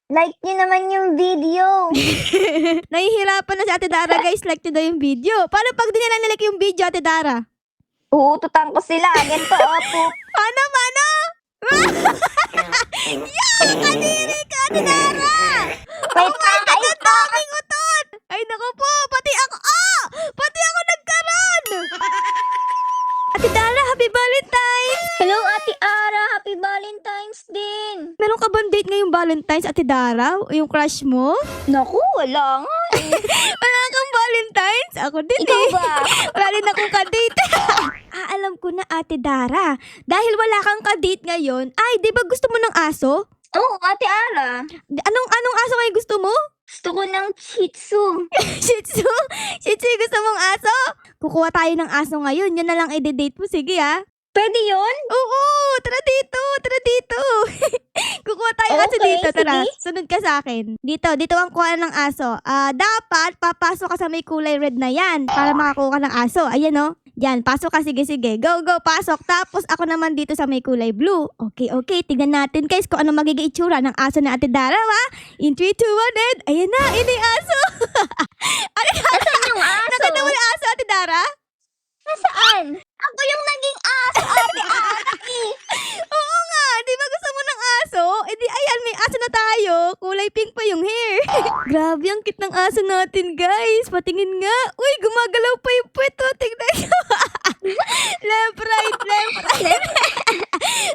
Like nyo naman yung video. Nahihirapan na si Ate Dara, guys. Like nyo daw yung video. Paano pag di nila nilike yung video, Ate Dara? Uututan ko sila. Ganito, opo. Paano? Yung kadiri ka, Ate Dara! Wait lang, ay Ang daming utot! Ay, naku po! Pati ako! Pati ako nagkaroon! Ate Dara, happy Valentine's! Hello, Ate Ara. Happy Valentine's din. Meron ka bang date ngayong Valentine's, Ate Dara? O yung crush mo? Naku, wala nga. Wala kang Valentine's? Ako din Ikaw eh. ba? Wala din akong kadate. Alam ko na, Ate Dara. Dahil wala kang kadate ngayon, ay, di ba gusto mo ng aso? Oo, Ate Ara. Anong aso kayo gusto mo? Gusto ko ng Shih Tzu. Shih Tzu? Shih Tzu yung gusto mong aso? Kukuha tayo ng aso ngayon. Yan na lang i-date mo. Sige Pwede yun? Oo, tara dito. Kukuha tayo ng aso Okay, dito. Tara, sige. sunod ka sa akin. Dito ang kuha ng aso. Dapat papasok ka sa may kulay red na yan para makakuha ka ng aso. Ayan o. Yan, pasok ka. Sige. Go, pasok. Tapos ako naman dito sa may kulay blue. Okay. Tignan natin guys kung ano magiging itsura ng aso na Ate Dara, ha? In 3, 2, 1, and ayan na, ini aso. Ate Dara, Nasaan yung aso? nakita mo yung aso, Ate Dara? Nasaan? Ako yung naging aso, Ate Ara. Oo nga, di ba gusto mo ng aso? E di ayan, may aso na tayo. Kulay pink pa yung hair. Grabe, ang cute ng aso natin, guys. Patingin nga. Uy, gumagalaw pa yung puwet. Tingnan nyo. Left, right.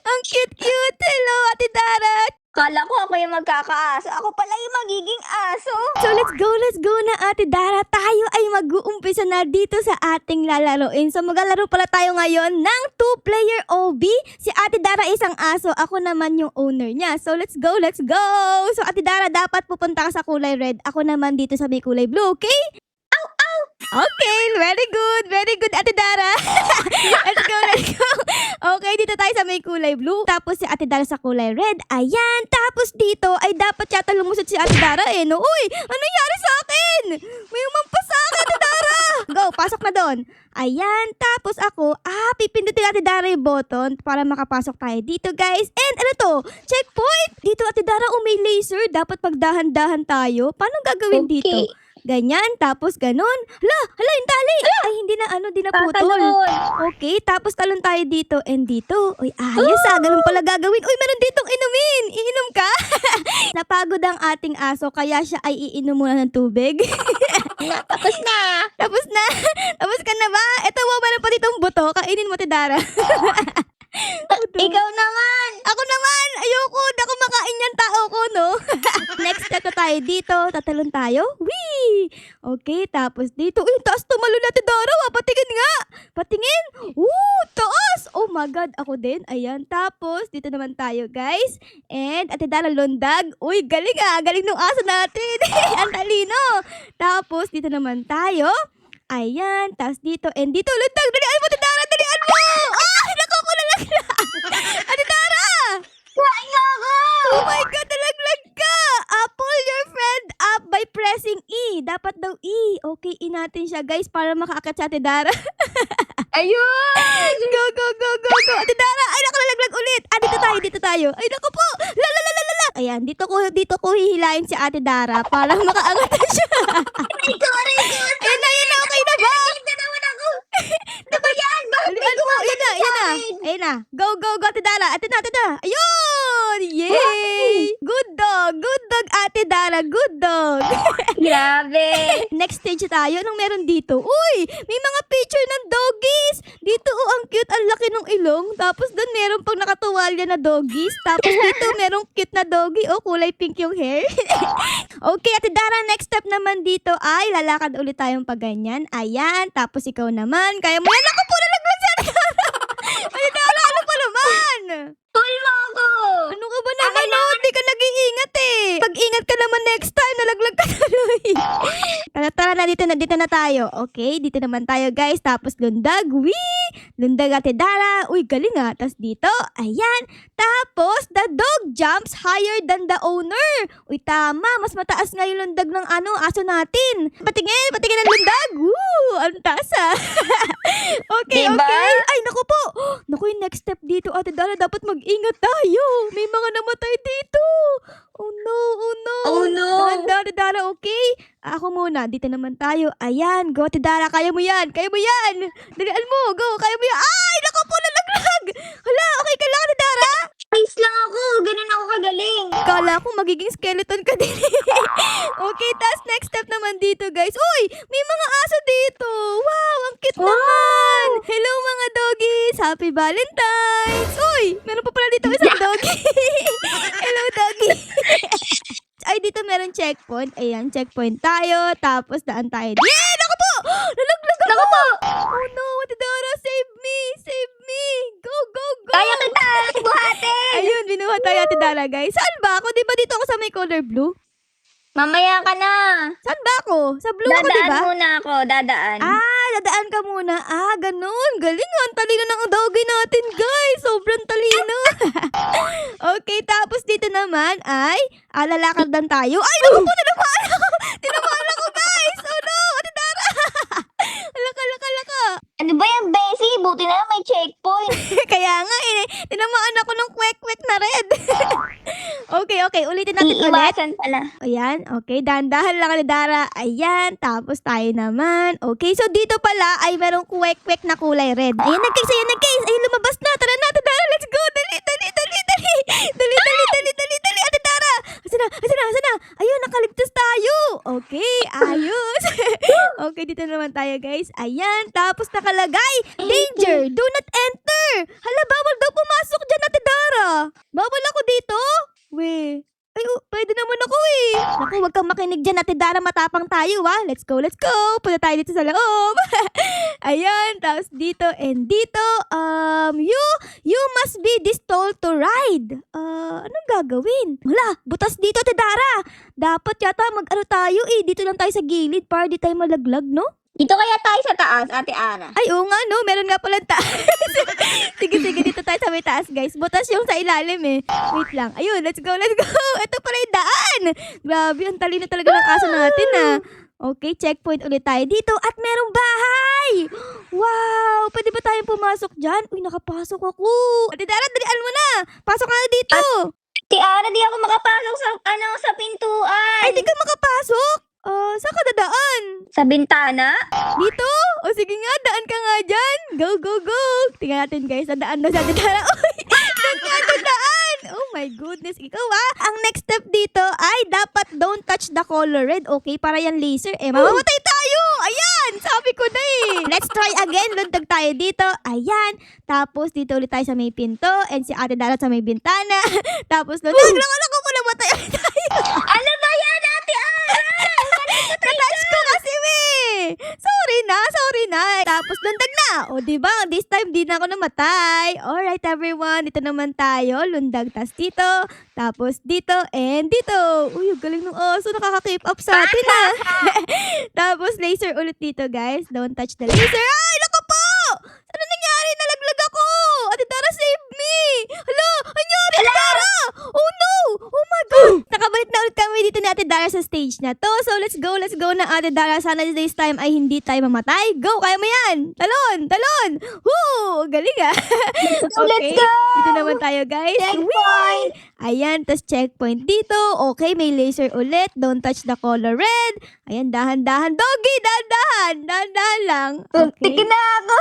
Ang cute. Hello, Ate Dara. Kala ko ako yung magkakaaso. Ako pala yung magiging aso. So let's go na, Ate Dara. Tayo ay mag-uumpisa na dito sa ating lalaroin. So maglalaro pala tayo ngayon ng 2-player OB. Si Ate Dara isang aso, ako naman yung owner niya. So let's go. So Ate Dara, dapat pupunta ka sa kulay red. Ako naman dito sa may kulay blue, okay? Okay, very good, Ate Dara. Let's go. Okay, dito tayo sa may kulay blue. Tapos si Ate Dara sa kulay red. Ayan, tapos dito ay dapat yata lumusot si Ate Dara eh, no? Uy, ano nangyari sa akin? May umampas sa akin, Ate Dara. Go, pasok na doon. Ayan, tapos ako, pipindutin Ate Dara yung button para makapasok tayo dito, guys. And ano to? Checkpoint! Dito, Ate Dara, may laser. Dapat pagdahan-dahan tayo. Paano gagawin dito? Ganyan, tapos ganon. Hala, yung tali. Ay, hindi na putol. Tatalon. Okay, tapos talon tayo dito and dito. Uy, ayos ganun pala gagawin. Uy, meron ditong inumin. Iinom ka? Napagod ang ating aso, kaya siya ay iinom muna ng tubig. Tapos na. Tapos na? Tapos ka na ba? Ito, meron pa ditong buto. Kainin mo, Tidara. Ikaw naman. Ako naman! Ayoko! Di ako makain yan tao ko, no? Next step na tayo dito. Tatalon tayo. Whee! Okay, tapos dito. Uy, taas tumalo na, Tidara. Patingin nga! Patingin! Taas! Oh my God, ako din. Ayan, tapos dito naman tayo, guys. And, Ate Dara, lundag. Uy, galing galing nung aso natin. Ang talino. Tapos, dito naman tayo. Ayan, tapos dito. And dito, lundag. Dalian mo, Tidara! Dalian mo! Naku, kulalaglag. Ate Dara! Kain nga ako. Oh my God, nalaglag ka! Pull your friend up by pressing E. Dapat daw E. Okay, E natin siya, guys, para makaakyat sa Ate Dara. Ayun. Go. Ate Dara, ay, nakalaglag ulit. Dito tayo. Ay, naku po. La. Ayan, dito ko hihilahin si Ate Dara para makaangat na siya. Ikaw. Ayan na, okay na ba? Hindi naman ako. Ano ba yan? Bakit may Ayan gumagano sa na. akin? Ayan na. Go, Ate Dara. Ate na. Ayun! Yay! Good dog, Ate Dara. Good dog. Grabe. Next stage tayo. Anong meron dito? Uy! May mga picture ng doggies! Dito, ang cute. Ang laki ng ilong. Tapos doon meron pang nakatuwalya na doggies. Tapos dito, merong cute na doggy. Kulay pink yung hair. Okay, Ate Dara, next step naman dito ay lalakad ulit tayong paganyan. Ayan. Tapos ikaw naman. Kaya mo yan. Ako po, nalaglag si Ate Dara. Ate Dara, ano pa naman? Pull mo ako. Ano ka ba naman? Di ka nag-iingat eh. Pag-ingat ka naman next time. Nalaglag ka tuloy. Tara na, dito na tayo. Okay, dito naman tayo, guys. Tapos lundag. Wee! Lundag, Ate Dara. Uy, galing ah. Tapos dito. Ayan. Tapos, the dog jumps higher than the owner. Uy, tama. Mas mataas nga yung lundag ng aso natin. Patingin ang lundag. Woo! Ang taas ah. Okay. Diba? Ay, naku po. Naku, yung next step dito, Ate Dara, dapat mag-ingat tayo. May mga namatay dito. Oh no. Oh no! Dahan-dahan, Ate Dara, okay? Ako muna, dito naman tayo. Ayan, go Ate Dara, kaya mo yan. Kaya mo yan. Dalian mo, go, kaya mo yan. Ay, naku po, nalaglag. Hala, okay ka lang, Ate Dara? Ayos lang ako. Ganun ako kagaling. Kala ko magiging skeleton ka din. Okay, tas next step naman dito, guys. Uy, may mga aso dito. Wow, ang cute naman. Hello, mga doggies. Happy Valentine's. Uy, meron pa pala dito isang doggy. Hello, doggy. Ay, dito meron checkpoint. Ayan, checkpoint tayo. Tapos daan tayo. Yeah, naku po! Nalaglag ako! Naku po! Oh no, Ate Dara, save me! Save me! Go, go, go! Kaya kita! Buhatin! Ayun, binuha tayo, Ate Dara, guys. Saan ba ako? Di ba dito ako sa may color blue? Mamaya ka na. Saan ba ako? Sa blue ako, di ba? Dadaan muna ako. Dadaan. Dadaan ka muna. Ganun. Galing nga. Ang talino ng doggy natin, guys. Sobrang talino. Okay, tapos dito naman ay lalakad lang tayo. Ay, naku po, tinamaan ako. Tinamaan ako, guys. Oh no, Ate Dara. Laka. Ano ba yan, Bessie? Buti na lang may checkpoint. Kaya nga, tinamaan ako ng kwek-kwek na red. Okay, ulitin natin ulit. Iiwasan pala. Ayan, okay. Dahan-dahan lang, Ate Dara. Ayan, tapos tayo naman. Okay, so dito pala ay merong kwek-kwek na kulay red. Ayan, nag-case. Ayun, lumabas na. Tara na, Ate Dara. Let's go. Dali. Dali, Ate Dara. Asa na? Ayun, nakaligtas tayo. Okay, ayos. Okay, dito naman tayo, guys. Ayan, tapos nakalagay. Danger, do not enter. Hala, bawal daw pumasok dyan, Ate Dara. Bawal ako dito? Ay, pwede naman ako eh. Naku, wag kang makinig dyan, Ate Dara. Matapang tayo, ha? Let's go. Punta tayo dito sa loob. Ayan, tapos dito and dito. You must be this tall to ride. Anong gagawin? Wala, butas dito, Ate Dara. Dapat yata mag-ano tayo eh. Dito lang tayo sa gilid para di tayo malaglag, no? Dito kaya tayo sa taas, Ate Ara. Ay, oo nga, no? Meron nga pala taas. Sige, dito tayo sa may taas, guys. Butas yung sa ilalim, eh. Wait lang. Ayun, let's go. Ito pala yung daan. Grabe, ang talino talaga ng aso natin, ah. Okay, checkpoint ulit tayo dito. At merong bahay! Wow! Pwede ba tayong pumasok dyan? Uy, nakapasok ako. Ate Dara, dalian mo na. Pasok ka na dito. Ate Ara, di ako makapasok sa pintuan. Ay, di ka makapasok? Saan ka dadaan? Sa bintana? Dito? O sige nga, daan ka nga dyan. Go. Tingnan natin, guys. Daan daw sa Ate Dara. Uy, daan. Oh my goodness. Ikaw ang next step dito ay dapat don't touch the color red. Okay, para yan laser. Mamamatay tayo. Ayan, sabi ko na eh. Let's try again. Luntag tayo dito. Ayan. Tapos dito ulit tayo sa may pinto. And si Ate Dara sa may bintana. Tapos luntag lang. Alam ko po namatay ulit tayo. Ano ba yan, Ate Ara? Natouch ko kasi, Sorry na. Tapos lundag na. O, diba? This time, di na ako namatay. Alright, everyone. Dito naman tayo. Lundag. Tas dito. Tapos dito. And dito. Uy, ang galing ng aso. Nakaka-keep up sa atin, Tapos laser ulit dito, guys. Don't touch the laser. Ay, naku po! Ano nangyari? Nalaglag ako! Ate Dara, save me! Hala! Anyari, Ate Dara! Oh no! Oh my God! Nakabalik na ulit kami dito ni Ate Dara sa stage na to. So, let's go na, Ate Dara. Sana this time ay hindi tayo mamatay. Go! Kaya mo yan! Talon! Woo! Galing, Let's go! Dito naman tayo, guys. Checkpoint! Ayan, tas checkpoint dito. Okay, may laser ulit. Don't touch the color red. Ayan, dahan-dahan. Doggy, dahan-dahan. Dahan-dahan lang. Okay. Tignan na ako!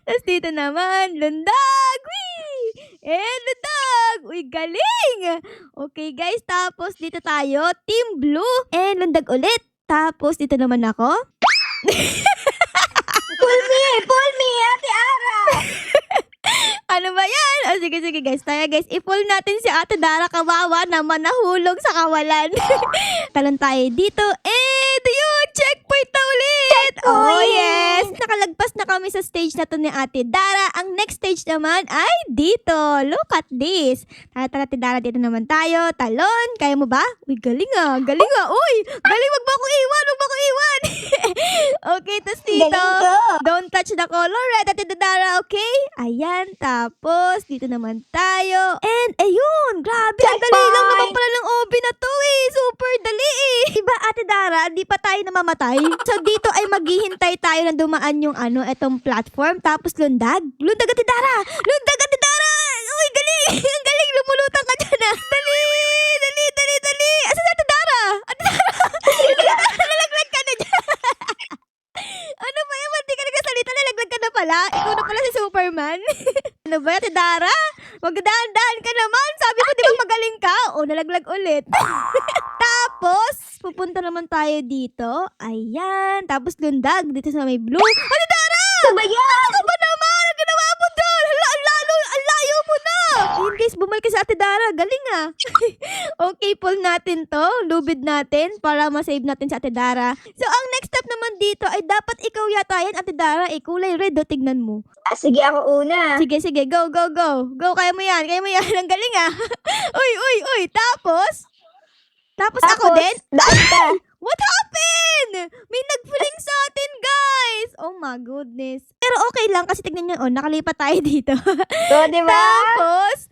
Tas dito naman, lundag! Whee! Lundag! Uy, galing! Okay, guys. Tapos dito tayo, Team Blue. And lundag ulit. Tapos dito naman ako. Pull me, Ate Ara! Ano ba yan? Sige, guys. Tayo, guys. I-pull natin si Ate Dara. Kawawa naman, nahulog sa kawalan. Talon tayo dito. And yun, checkpoint na ulit! Oh, yes! Nakalagpas na kami sa stage na to ni Ate Dara. Ang next stage naman ay dito. Look at this. Tara, Ate Dara, dito naman tayo. Talon, kaya mo ba? Uy, galing ah. Uy, galing, wag mo ako iwan. Okay, tas dito. Galing ko. Don't touch the color red, Ate Dara, okay? Ayan, tapos dito naman tayo. And ayun, grabe, ang dali lang naman pala ng OB na to eh. Super dali eh. Diba, Ate Dara, di pa tayo namamatay? So dito ay maghihintay tayo na dumaan yung etong platform. Tapos lundag, Ate Dara. Uy, galing. Ang galing, lumulutang ka dyan ah. Dali. Asa si Ate Spider-Man. Ano ba, Ate Dara? Magdahan-dahan ka naman. Sabi ko, di ba magaling ka? O, nalaglag ulit. Tapos, pupunta naman tayo dito. Ayan. Tapos, lundag dito sa may blue. Ate Dara! Ano ba yan? Ano ka ba naman? Ang ginawa mo doon? Ang layo mo na! Ayun guys, bumalik ka sa Ate Dara. Galing ah. Okay, pull natin to. Lubid natin para masave natin sa Ate Dara. So, ang next step naman dito ay dapat ikaw yata yan, Ate Dara. Kulay red o, tignan mo. Sige, ako una. Sige, sige. Go, go, go. Go, kaya mo yan. Kaya mo yan. Ang galing ah. Uy, uy, uy. Tapos ako din? Daan ka. What happened? May nag-fling sa atin, guys. Oh my goodness. Pero okay lang kasi tignan nyo, nakalipat tayo dito. So, di ba? Tapos,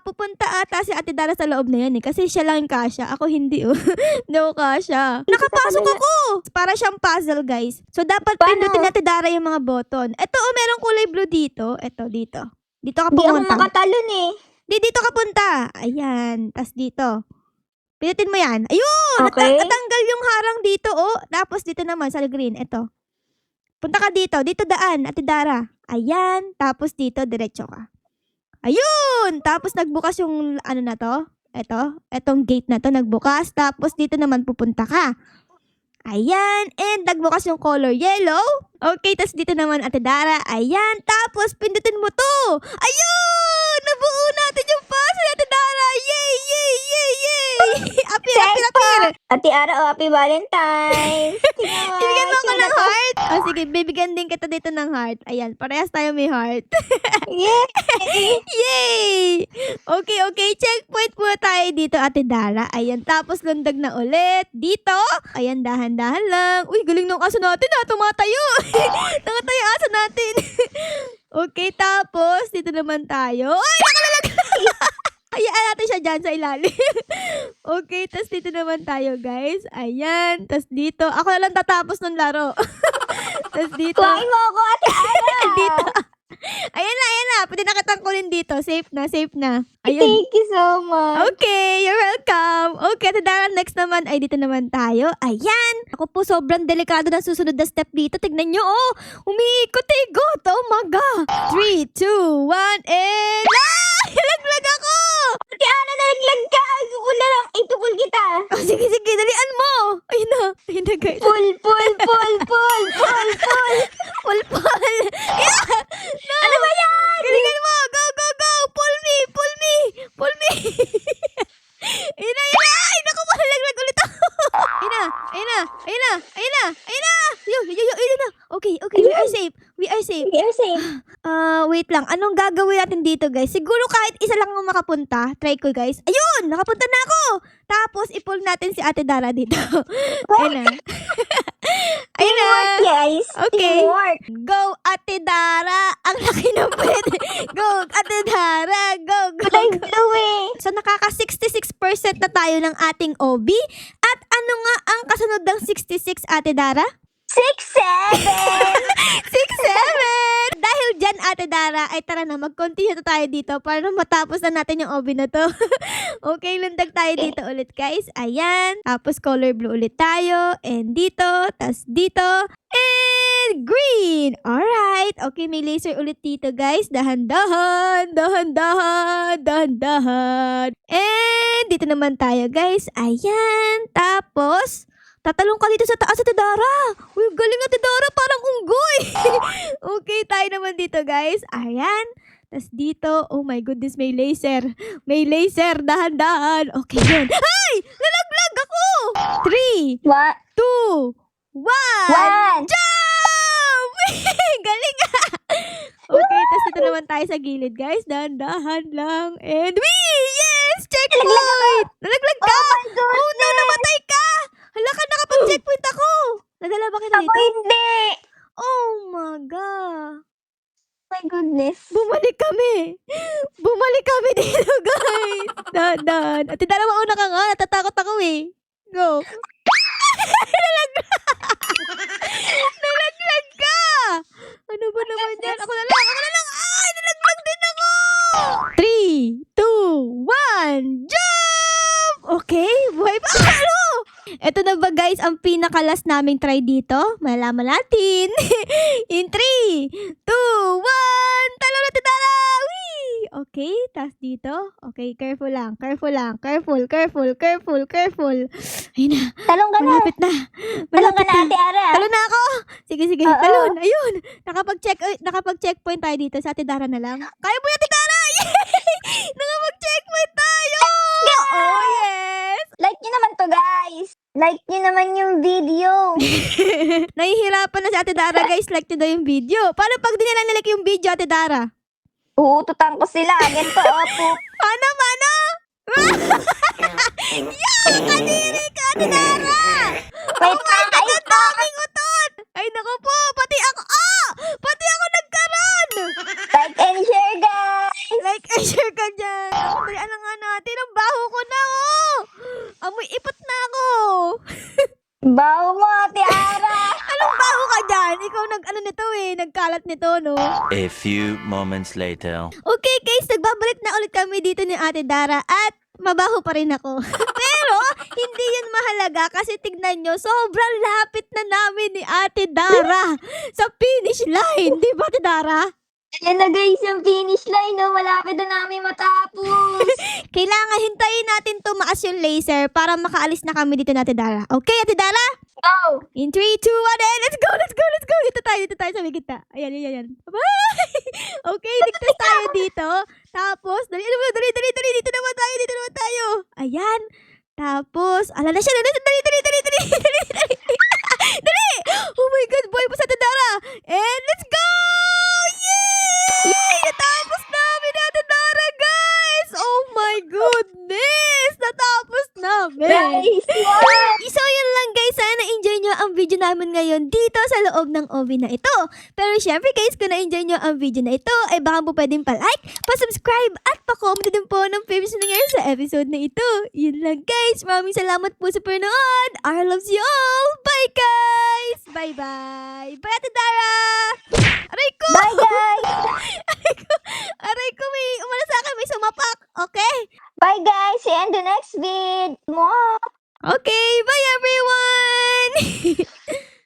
pupunta ata si Ate Dara sa loob na yan eh. Kasi siya lang yung kasya. Ako hindi oh. Hindi ako kasya. Nakapasok ako. Para siyang puzzle, guys. So, dapat Paano? pindutin ni Ate Dara yung mga button. Ito oh, merong kulay blue dito. Ito, dito. Dito ka Di ako pumunta. makatalon eh. Dito ka punta. Ayan. Tas dito. Pinutin mo yan. Ayun! Okay. Natanggal yung harang dito, oh. Tapos dito naman, sa green. Ito. Punta ka dito. Dito daan, Ate Dara. Ayan. Tapos dito, diretso ka. Ayun! Tapos nagbukas yung, ano na to? Ito. Etong gate na to, nagbukas. Tapos dito naman pupunta ka. Ayan. And nagbukas yung color yellow. Okay, tapos dito naman, Ate Dara. Ayan. Tapos pindutin mo to. Ayun! Nabuo natin yung puzzle, Ate Dara. Yay! Yay! Yay! Yay! Apir, apir, apir! Ate Ara, happy Valentine's. Bibigyan mo ako ng heart. Oh, sige, bibigyan din kita dito ng heart. Ayan, parehas tayo may heart. Yeah. Yay! Okay, okay. Checkpoint muna tayo dito, Ate Dara. Ayan, tapos lundag na ulit. Dito. Ayan, dahan-dahan lang. Uy, galing ng aso natin ha. Tumatayo. Tumatayo yung aso natin. Okay, tapos dito naman tayo. Ay, nakalalag! Hayaan natin siya dyan sa ilalim. Okay, tas dito naman tayo, guys. Ayan. Tas dito. Ako na lang tatapos ng laro. Tas dito. Kuhain mo ako, Ate Ara. Dito. Ayan na, ayan na. Pwede na kitang kunin dito. Safe na, safe na. Ayun. Thank you so much. Okay, you're welcome. Okay, Ate Dara, next naman ay dito naman tayo. Ayan. Ako po sobrang delikado na susunod na step dito. Tignan nyo, oh. Umiikot-ikot. Oh my God. 3, 2, 1, and... Nalaglag ako! Ate Ara, nalaglag ka. Ayoko na lang. Itukul kita. Oh, sige, sige. Dalian mo. Ayun na. Ayun na, guys. Pull, pull, pull, pull, pull, pull. Pulpal. Yeah. No. Ano ba yan? Galingan mo. Go, go, go. Pull me. Pull me. Pull me. Ayun na, ayun na. Ay, naku, malaglag ulit ako. Ayun na. Ayun na. Ayun na. Ayun na. Ayun na. Ayun na. Okay, okay. We are safe. We are safe. We are safe. Wait lang. Anong gagawin natin dito, guys? Siguro kahit isa lang ang makapunta. Try ko, guys. Ayun! Nakapunta na ako! Tapos, i-pull natin si Ate Dara dito. Ayun na. Ayun na. Teamwork, guys. Okay. Teamwork. Go, Ate Dara! Ang laki ng pwede. Go, Ate Dara! Go, go, Kulay go. blue eh. So, nakaka-66% na tayo ng ating OB. At ano nga ang kasunod ng 66, Ate Dara? 6, 7. 6, 7! Dahil dyan, Ate Dara, ay tara na, mag-continue na tayo dito para na matapos na natin yung OB na to. Okay, lundag tayo dito ulit, guys. Ayan. Tapos color blue ulit tayo. And dito. Tas dito. And green! Alright. Okay, may laser ulit dito, guys. Dahan-dahan. Dahan-dahan. Dahan-dahan. And dito naman tayo, guys. Ayan. Tapos... tatalong ka dito sa taas, Ate Dara. Uy, galing, Ate Dara. Parang unggoy. Okay, tayo naman dito, guys. Ayan. Tapos dito, oh my goodness, may laser. May laser. Dahan-dahan. Okay, yun. Ay! Nalaglag ako! 3, 2, 1. One. Jump! Galing ah! Okay, tapos dito naman tayo sa gilid, guys. Dahan-dahan lang. And wee! Yes! Checkpoint! Nalaglag ka! Oh my goodness. Oh no, namatay ka! Hala ka, nakapag-checkpoint ako! Nadala ba kita Ako dito? hindi. Oh my God! My goodness. Bumalik kami! Bumalik kami dito, guys! Dahan-dahan. Ate Dara, mauna ka nga. Natatakot ako eh. Go! Nalaglag ka! Ano ba naman yan? Ako na lang! Ako na lang! Ay! Nalaglag din ako! 3, 2, 1, jump! Okay, buhay pa! Ano? Ito na ba guys ang pinakalas naming try dito? Malaman natin. In 3, 2, 1, talo na titala! Whee! Okay, tas dito. Okay, careful lang. Careful. Ayun na, Talong ka na. malapit na. Talong ka Malapit na, na. Ate Ara. Talo na ako! Sige, Oo. talon. Ayun. Nakapag-checkpoint tayo dito. Sa Ate Dara na lang. Kaya mo yan, Ate Dara! Yay! Nakapag-checkpoint tayo! Oh, yes! Like nyo naman to, guys. Like nyo naman yung video. Nahihirapan na si Ate Dara, guys. Like nyo daw yung video. Paano pag di nila nilike yung video, Ate Dara? Uututan ko sila. Ganito, opo. Paano? Yo! Kadiri ka, Ate Dara! Wait, ay, Ang daming utot! Ay, naku po! Pati ako! Pati ako nagkaroon! like and share, guys. Like and share ka dyan. Dalian na nga natin. Ang baho ko na, oh! Amoy ipot na ako. Bawo mo, Ate Ara. Anong baho ka dyan? Ikaw nagkalat nito, no? A few moments later. Okay, guys. Nagbabalik na ulit kami dito ni Ate Dara at mabaho pa rin ako. Pero, hindi yun mahalaga kasi tignan nyo, sobrang lapit na namin ni Ate Dara sa finish line. Di ba, Ate Dara? Ayan na, guys, yung finish line. No? Malapit na namin matapos. Kailangan hintayin natin tumaas yung laser para makaalis na kami dito ni Ate Dara. Okay, Ate Dara? Go. In 3, 2, 1, and let's go! Dito tayo sa may gitna. Ayan. Bye! Okay, ligtas tayo dito. Tapos, dali, dito naman tayo. Ayan. Tapos, ala na siya, dali. Dali! Oh my God, boy pa sa Ate Dara. And let's go! Yay! Natapos namin Ate Dara, guys! Oh my goodness! Natapos namin! Guys, wow. So yun lang guys, sana na-enjoy nyo ang video namin ngayon dito sa loob ng OB na ito. Pero syempre guys, kung na-enjoy nyo ang video na ito, ay baka po pwedeng pa-like, pa-subscribe, at pa-comment din po ng favorite nangyari sa episode na ito. Yun lang guys, maraming salamat po sa panonood. I loves you all. Bye guys! Bye-bye! Bye Ate Dara! Aray ko! Bye, guys. Aray ko, may umala sa akin, may sumapak. Okay? Bye, guys. See you in the next vid. Mwah. Okay!